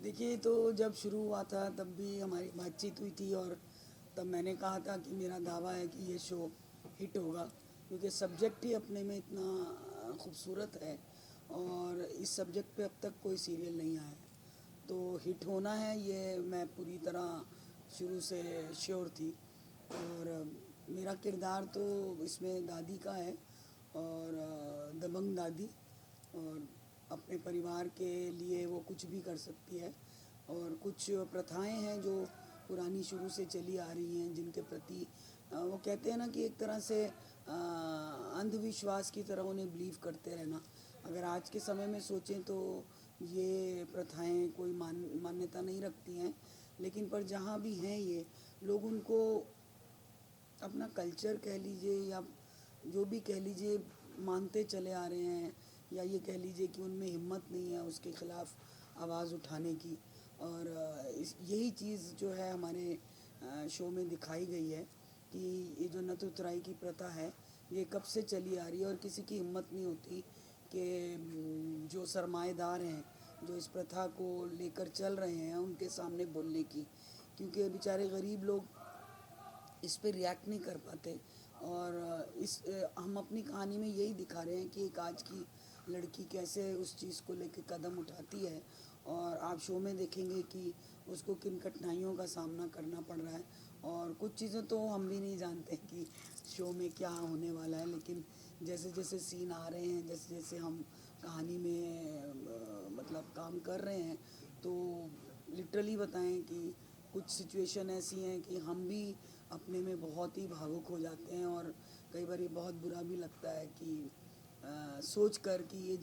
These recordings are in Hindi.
देखिए, तो जब शुरू हुआ था तब भी हमारी बातचीत हुई थी और तब मैंने कहा था कि मेरा दावा है कि ये शो हिट होगा, क्योंकि सब्जेक्ट ही अपने में इतना खूबसूरत है और इस सब्जेक्ट पे अब तक कोई सीरियल नहीं आया है। तो हिट होना है ये मैं पूरी तरह शुरू से श्योर थी। और मेरा किरदार तो इसमें दादी का है, और दबंग दादी, और अपने परिवार के लिए वो कुछ भी कर सकती है। और कुछ प्रथाएं हैं जो पुरानी शुरू से चली आ रही हैं, जिनके प्रति वो कहते हैं ना कि एक तरह से अंधविश्वास की तरह उन्हें बिलीव करते रहना। अगर आज के समय में सोचें तो ये प्रथाएं कोई मान्यता नहीं रखती हैं, लेकिन पर जहाँ भी हैं ये लोग उनको अपना कल्चर कह लीजिए या जो भी कह लीजिए मानते चले आ रहे हैं, या ये कह लीजिए कि उनमें हिम्मत नहीं है उसके ख़िलाफ़ आवाज़ उठाने की। और यही चीज़ जो है हमारे शो में दिखाई गई है कि ये जो नत उतराई की प्रथा है ये कब से चली आ रही है, और किसी की हिम्मत नहीं होती कि जो सरमाएदार हैं जो इस प्रथा को लेकर चल रहे हैं उनके सामने बोलने की, क्योंकि बेचारे गरीब लोग इस पे रिएक्ट नहीं कर पाते। और हम अपनी कहानी में यही दिखा रहे हैं कि एक आज की लड़की कैसे उस चीज़ को लेकर कदम उठाती है, और आप शो में देखेंगे कि उसको किन कठिनाइयों का सामना करना पड़ रहा है। और कुछ चीज़ें तो हम भी नहीं जानते कि शो में क्या होने वाला है, लेकिन जैसे जैसे सीन आ रहे हैं, जैसे जैसे हम कहानी में मतलब काम कर रहे हैं, तो लिटरली बताएं कि कुछ सिचुएशन ऐसी हैं कि हम भी अपने में बहुत ही भावुक हो जाते हैं, और कई बार ये बहुत बुरा भी लगता है कि सोच कर कि ये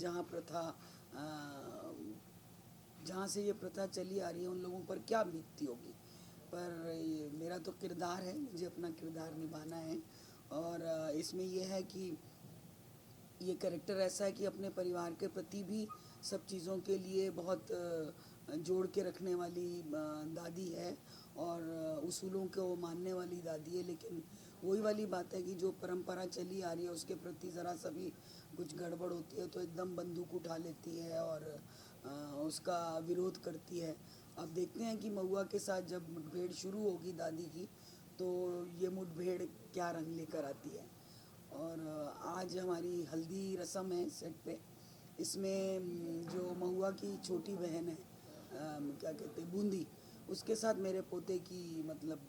जहाँ से ये प्रथा चली आ रही है उन लोगों पर क्या बीतती होगी। पर ये मेरा तो किरदार है, मुझे अपना किरदार निभाना है। और इसमें यह है कि ये कैरेक्टर ऐसा है कि अपने परिवार के प्रति भी सब चीज़ों के लिए बहुत जोड़ के रखने वाली दादी है, और उसूलों को मानने वाली दादी है। लेकिन वही वाली बात है कि जो परंपरा चली आ रही है उसके प्रति ज़रा सा भी कुछ गड़बड़ होती है तो एकदम बंदूक उठा लेती है और उसका विरोध करती है। अब देखते हैं कि महुआ के साथ जब मुठभेड़ शुरू होगी दादी की, तो ये मुठभेड़ क्या रंग लेकर आती है। और आज हमारी हल्दी रस्म है सेट पे। इसमें जो महुआ की छोटी बहन है, क्या कहते हैं, बूंदी, उसके साथ मेरे पोते की मतलब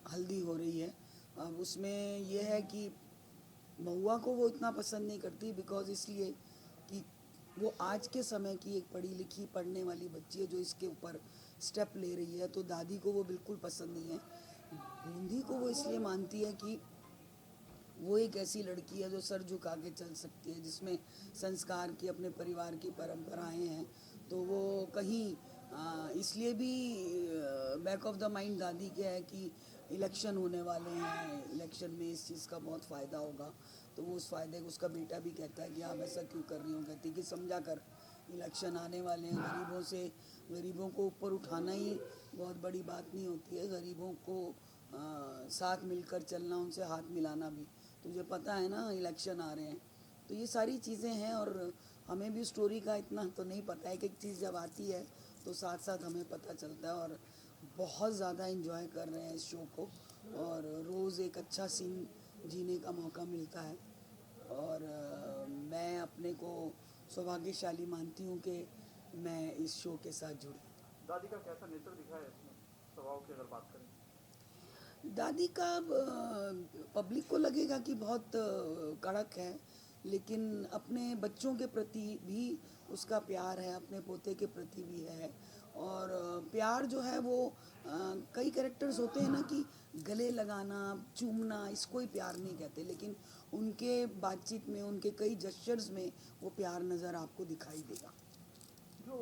हल्दी हो रही है। अब उसमें यह है कि महुआ को वो इतना पसंद नहीं करती, बिकॉज इसलिए कि वो आज के समय की एक पढ़ी लिखी पढ़ने वाली बच्ची है जो इसके ऊपर स्टेप ले रही है, तो दादी को वो बिल्कुल पसंद नहीं है। बूंदी को वो इसलिए मानती है कि वो एक ऐसी लड़की है जो सर झुका के चल सकती है, जिसमें संस्कार की, अपने परिवार की परंपराएं हैं। तो वो कहीं इसलिए भी बैक ऑफ द माइंड दादी क्या है कि इलेक्शन होने वाले हैं, इलेक्शन में इस चीज़ का बहुत फ़ायदा होगा, तो वो उस फ़ायदे को उसका बेटा भी कहता है कि आप ऐसा क्यों कर रही हो। कहती कि समझा कर, इलेक्शन आने वाले हैं, गरीबों को ऊपर उठाना ही बहुत बड़ी बात नहीं होती है, गरीबों को साथ मिलकर चलना, उनसे हाथ मिलाना भी। तुझे पता है ना इलेक्शन आ रहे हैं। तो ये सारी चीज़ें हैं, और हमें भी स्टोरी का इतना तो नहीं पता है कि एक चीज़ जब आती है तो साथ साथ हमें पता चलता है। और बहुत ज़्यादा इन्जॉय कर रहे हैं इस शो को, और रोज़ एक अच्छा सीन जीने का मौका मिलता है। और मैं अपने को सौभाग्यशाली मानती हूँ कि मैं इस शो के साथ जुड़ी। दादी का कैसा नेचर दिखा है इसमें, स्वभाव की अगर बात करें? दादी का पब्लिक को लगेगा कि बहुत कड़क है, लेकिन अपने बच्चों के प्रति भी उसका प्यार है, अपने पोते के प्रति भी है। और प्यार जो है वो कई कैरेक्टर्स होते हैं ना कि गले लगाना, चूमना, इसको ही प्यार नहीं कहते, लेकिन उनके बातचीत में, उनके कई जेस्चर्स में वो प्यार नज़र आपको दिखाई देगा। जो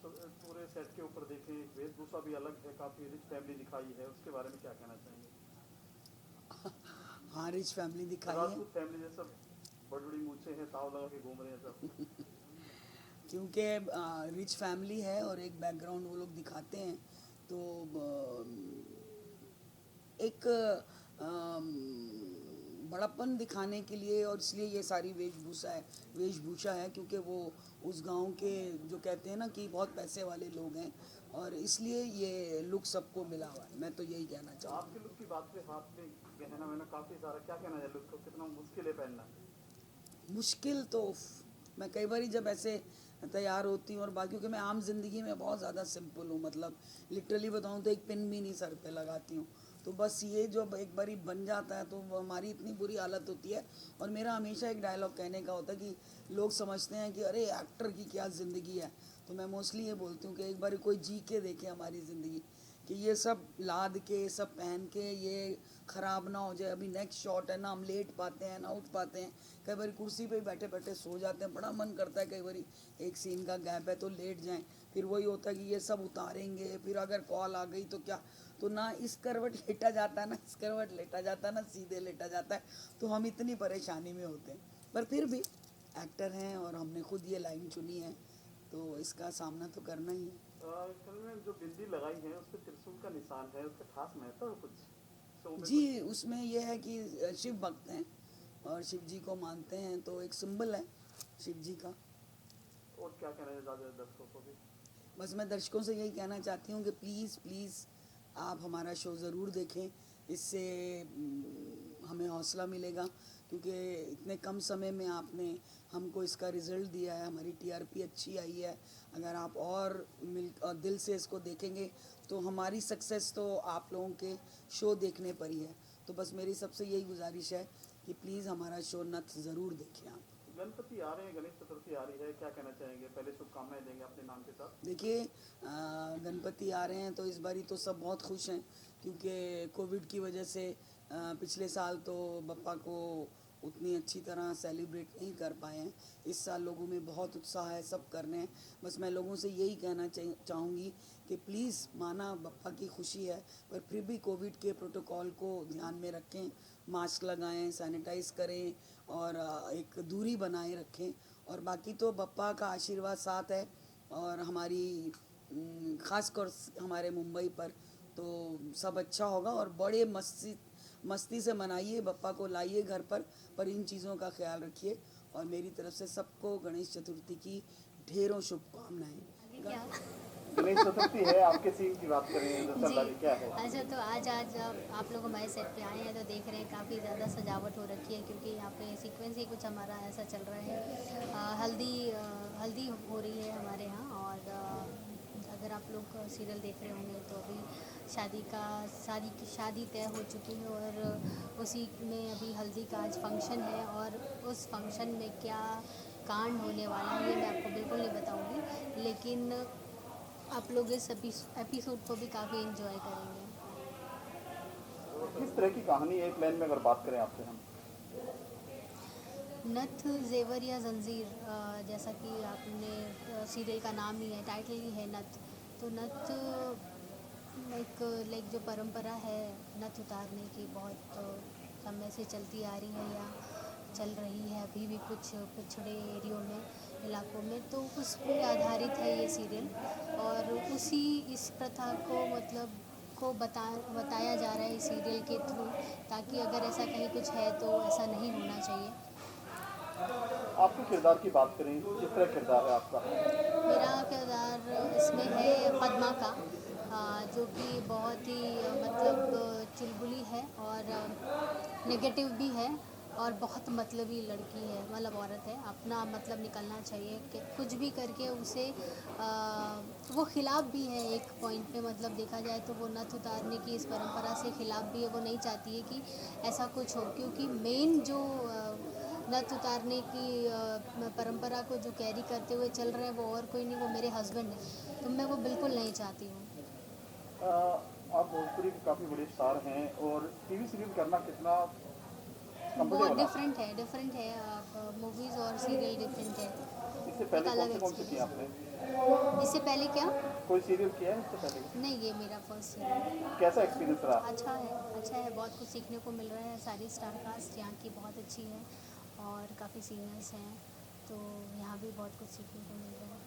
पूरे सेट के ऊपर देखें, वेशभूषा भी अलग है, काफ़ी रिच फैमिली दिखाई है, उसके बारे में क्या कहना चाहेंगे? हाँ, रिच फैमिली दिखाई है। राजपूत फैमिली जैसा बड़ी बड़ी मूछें हैं, ताव लगा के घूम रहे हैं सब। क्योंकि रिच फैमिली है और एक बैकग्राउंड वो लोग दिखाते हैं, तो एक बड़प्पन दिखाने के लिए, और इसलिए ये सारी वेशभूषा है क्योंकि वो उस गांव के जो कहते हैं ना कि बहुत पैसे वाले लोग हैं, और इसलिए ये लुक सबको मिला हुआ है। मैं तो यही कहना चाहूँगा। आपके लुक की बात पे हाथ में गहना वहना काफी सारा, क्या कहना है लुक को, कितना मुश्किल है पहनना? मुश्किल तो मैं कई बार जब ऐसे तैयार होती हूँ और बाकी, क्योंकि मैं आम जिंदगी में बहुत ज़्यादा सिंपल हूँ, मतलब लिटरली बताऊँ तो एक पिन भी नहीं सर पे लगाती हूँ। तो बस ये जो एक बारी बन जाता है तो वो हमारी इतनी बुरी हालत होती है। और मेरा हमेशा एक डायलॉग कहने का होता है कि लोग समझते हैं कि अरे एक्टर की क्या ज़िंदगी है, तो मैं मोस्टली ये बोलती हूँ कि एक बार कोई जी के देखे हमारी ज़िंदगी, कि ये सब लाद के सब पहन के ये ख़राब ना हो जाए। अभी नेक्स्ट शॉट है ना, हम लेट पाते हैं ना उठ पाते हैं, कई बार कुर्सी पे बैठे बैठे सो जाते हैं। बड़ा मन करता है कई बार एक सीन का गैप है तो लेट जाएं, फिर वही होता है कि ये सब उतारेंगे, फिर अगर कॉल आ गई तो क्या, तो ना इस करवट लेटा जाता है ना इस करवट लेटा जाता है ना सीधे लेटा जाता है, तो हम इतनी परेशानी में होते हैं। पर फिर भी एक्टर हैं और हमने खुद ये लाइन चुनी है, तो इसका सामना तो करना ही है। फिल्म में जो बिंदी लगाई है उस पर त्रिशूल का निशान है, उसका खास महत्व है कुछ शो में? जी, उसमें यह है कि शिव भक्त हैं और शिव जी को मानते हैं, तो एक सिंबल है शिव जी का। और क्या कहना है ज़्यादा दर्शकों को भी? बस मैं दर्शकों से यही कहना चाहती हूँ कि प्लीज़ प्लीज़ आप हमारा शो ज़रूर देखें, इससे हमें हौसला मिलेगा, क्योंकि इतने कम समय में आपने हमको इसका रिज़ल्ट दिया है, हमारी टीआरपी अच्छी आई है। अगर आप और दिल से इसको देखेंगे तो हमारी सक्सेस तो आप लोगों के शो देखने पर ही है। तो बस मेरी सबसे यही गुजारिश है कि प्लीज़ हमारा शो नथ ज़रूर देखें आप। गणपति आ रहे हैं, गणेश चतुर्थी आ रही है, क्या कहना चाहेंगे? पहले शुभकामनाएं देंगे अपने नाम के साथ। देखिए, गणपति आ रहे हैं तो इस बारी तो सब बहुत खुश हैं, क्योंकि कोविड की वजह से पिछले साल तो बप्पा को उतनी अच्छी तरह सेलिब्रेट नहीं कर पाए हैं। इस साल लोगों में बहुत उत्साह है, सब कर रहे हैं। बस मैं लोगों से यही कहना चाहूँगी कि प्लीज़, माना बप्पा की खुशी है, पर फिर भी कोविड के प्रोटोकॉल को ध्यान में रखें, मास्क लगाएं, सैनिटाइज करें और एक दूरी बनाए रखें। और बाकी तो बप्पा का आशीर्वाद साथ है, और हमारी ख़ासकर हमारे मुंबई पर तो सब अच्छा होगा। और बड़े मस्ती से मनाइए, बप्पा को लाइए घर पर इन चीज़ों का ख्याल रखिए। और मेरी तरफ से सबको गणेश चतुर्थी की ढेरों शुभकामनाएं। गणेश चतुर्थी है, आपके सीन की बात करें दरअसल जी। क्या है? अच्छा, तो आज आज आप लोग हमारे सेट पे आए हैं तो देख रहे हैं काफ़ी ज़्यादा सजावट हो रखी है, क्योंकि यहाँ पे सीक्वेंस ही कुछ हमारा ऐसा चल रहा है। हल्दी हो रही है हमारे यहाँ। और अगर आप लोग सीरियल देख रहे होंगे तो अभी शादी तय हो चुकी है, और उसी में अभी हल्दी का आज फंक्शन है। और उस फंक्शन में क्या कांड होने वाला है ये मैं आपको बिल्कुल नहीं बताऊँगी, लेकिन आप लोग इस एपिसोड को भी काफ़ी एंजॉय करेंगे। किस तरह की कहानी है, एक लाइन में अगर बात करें आपसे हम? नथ, जेवर या जंजीर, जैसा कि आपने सीरियल का नाम ही है, टाइटल ही है नथ। तो नथ एक लाइक जो परंपरा है नथ उतारने की, बहुत समय से चलती आ रही है या चल रही है अभी भी कुछ पिछड़े एरियो में, इलाकों में, तो उस पर आधारित है ये सीरियल। और उसी इस प्रथा को बताया जा रहा है इस सीरियल के थ्रू, ताकि अगर ऐसा कहीं कुछ है तो ऐसा नहीं होना चाहिए। आपके किरदार की बात करें, किस तरह किरदार है आपका? मेरा किरदार इसमें है पद्मा का, जो कि बहुत ही चुलबुली है और नेगेटिव भी है, और बहुत मतलबी लड़की है, मतलब औरत है। अपना मतलब निकलना चाहिए कि कुछ भी करके उसे वो खिलाफ भी है एक पॉइंट पे, मतलब देखा जाए तो वो नथ उतारने की इस परंपरा से खिलाफ भी है। वो नहीं चाहती है कि ऐसा कुछ हो, क्योंकि मेन जो नथ उतारने की परंपरा को जो कैरी करते हुए चल रहे हैं वो और कोई नहीं, वो मेरे हस्बैंड हैं। तो मैं वो बिल्कुल नहीं चाहती हूँ। आप भोजपुरी के काफ़ी बड़े स्टार हैं, और टीवी सीरियल करना कितना बहुत कंफर्टेबल है? डिफरेंट है। मूवीज़ और सीरियल डिफरेंट है, इससे एक पहले अलग कौन से किए एक्सपीरियंस। आपने? इससे पहले क्या? कोई सीरियल किया है इससे पहले? नहीं, ये मेरा फर्स्ट सीरियल। कैसा एक्सपीरियंस रहा? अच्छा है, बहुत कुछ सीखने को मिल रहा है। सारी स्टार कास्ट यहाँ की बहुत अच्छी है और काफ़ी सीनियर्स हैं, तो यहाँ भी बहुत कुछ सीखने को मिल रहा है।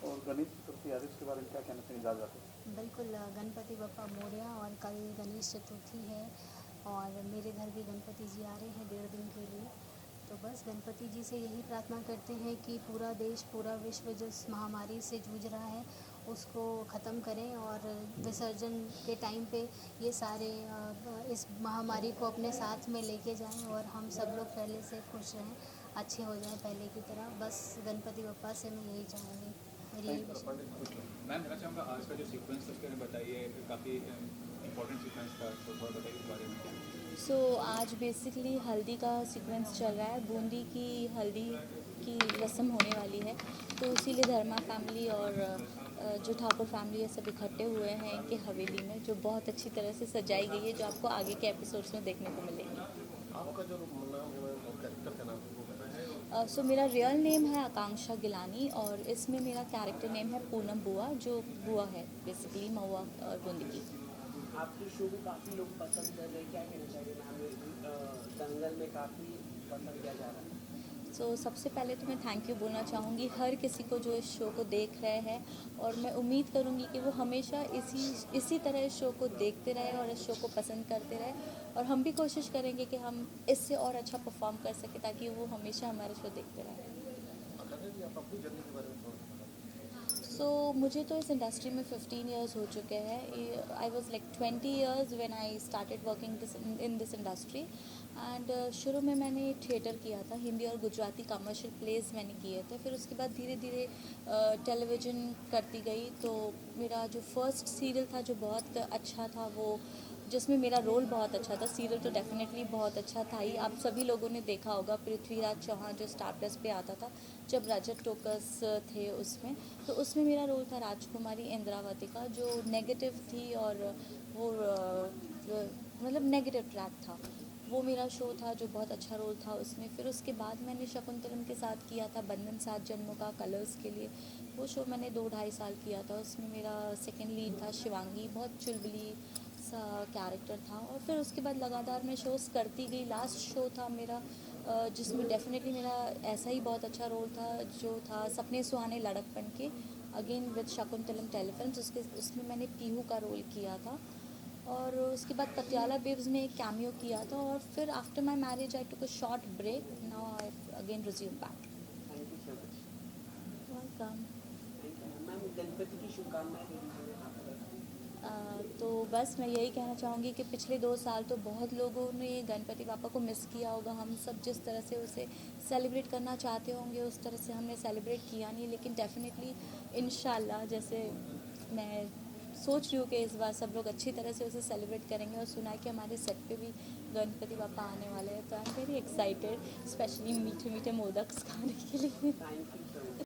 और गणेश चतुर्थी आज के बारे में क्या कहना चाहिए? बिल्कुल, गणपति बप्पा मोरया, और कल गणेश चतुर्थी है, और मेरे घर भी गणपति जी आ रहे हैं 1.5 दिन के लिए। तो बस गणपति जी से यही प्रार्थना करते हैं कि पूरा देश, पूरा विश्व जिस महामारी से जूझ रहा है उसको ख़त्म करें और विसर्जन के टाइम पे ये सारे इस महामारी को अपने साथ में लेके जाएं और हम सब लोग पहले से खुश रहें, अच्छे हो जाएं पहले की तरह। बस गणपति बप्पा से मैं यही चाहूँगी, मेरी यही विश है। मैम कहना चाहूँगा आज का जो सीक्वेंस था उसके बारे में बताइए, काफ़ी इम्पोर्टेंट सीक्वेंस था, तो थोड़ा बताइए उस बारे में। सो आज बेसिकली हल्दी का सीक्वेंस चल रहा है, बूंदी की हल्दी की रस्म होने वाली है, तो इसीलिए धर्मा फैमिली और जो ठाकुर फैमिली है सब इकट्ठे हुए हैं इनके हवेली में, जो बहुत अच्छी तरह से सजाई गई है, जो आपको आगे के एपिसोड्स में देखने को मिलेंगे। आपका जो नाम है वो कैरेक्टर का नाम है वो बताइए। सो मेरा रियल नेम है आकांक्षा गिलानी और इसमें मेरा कैरेक्टर नेम है पूनम बुआ, जो बुआ है बेसिकली महुआ और बूंदी की। आपकी शो को काफ़ी लोग पसंद कर रहे हैं, क्या कहना चाहिए मैम? दंगल में काफ़ी पसंद किया जा रहा है। सो सबसे पहले तो मैं थैंक यू बोलना चाहूँगी हर किसी को जो इस शो को देख रहे हैं, और मैं उम्मीद करूँगी कि वो हमेशा इसी तरह इस शो को देखते रहे और इस शो को पसंद करते रहे, और हम भी कोशिश करेंगे कि हम इससे और अच्छा परफॉर्म कर सकें ताकि वो हमेशा हमारा शो देखते रहें। अगर जी आप अपनी जर्नी के बारे में थोड़ा सा बताइए। सो मुझे तो इस इंडस्ट्री में 15 इयर्स हो चुके हैं। I was like 20 years when I started working in this industry and शुरू में मैंने थिएटर किया था, हिंदी और गुजराती कमर्शियल प्लेस मैंने किए थे। फिर उसके बाद धीरे धीरे टेलीविज़न करती गई, तो मेरा जो फर्स्ट सीरियल था जो बहुत अच्छा था, वो जिसमें मेरा रोल बहुत अच्छा था, सीरियल तो डेफिनेटली बहुत अच्छा था ही। आप सभी लोगों ने देखा होगा पृथ्वीराज चौहान जो स्टार प्लस पे आता था जब रजत टोकस थे उसमें, तो उसमें मेरा रोल था राजकुमारी इंद्रावती का, जो नेगेटिव थी और वो मतलब नेगेटिव ट्रैक था। वो मेरा शो था जो बहुत अच्छा रोल था उसमें। फिर उसके बाद मैंने शकुंतलम के साथ किया था बंधन 7 जन्मों का कलर्स के लिए, वो शो मैंने 2-2.5 साल किया था। उसमें मेरा सेकंड लीड था शिवांगी, बहुत चुलबुली सा कैरेक्टर था। और फिर उसके बाद लगातार मैं शोज़ करती गई। लास्ट शो था मेरा जिसमें डेफिनेटली मेरा ऐसा ही बहुत अच्छा रोल था, जो था सपने सुहाने लड़कपन के, अगेन विद शकुंतलम टेलीफिल्म्स। उसमें मैंने पीहू का रोल किया था। और उसके बाद पटियाला बेब्स में एक कैमियो किया था, और फिर after my marriage I took a short break, now I again resume back. Thank you so much. Welcome. Thank you ma'am. Ganpati की शुभकामनाएं दे दीजिए आप। तो बस मैं यही कहना चाहूँगी कि पिछले 2 साल तो बहुत लोगों ने गणपति पापा को मिस किया होगा। हम सब जिस तरह से उसे सेलिब्रेट करना चाहते होंगे उस तरह से हमने सेलिब्रेट किया नहीं, लेकिन डेफिनेटली इंशाल्लाह, जैसे मैं सोच रही हूँ कि इस बार सब लोग अच्छी तरह से उसे सेलिब्रेट करेंगे। और सुना है कि हमारे सेट पे भी गणपति पापा आने वाले हैं, तो I am very excited, specially मीठे मीठे मोदक खाने के लिए। Thank you so much.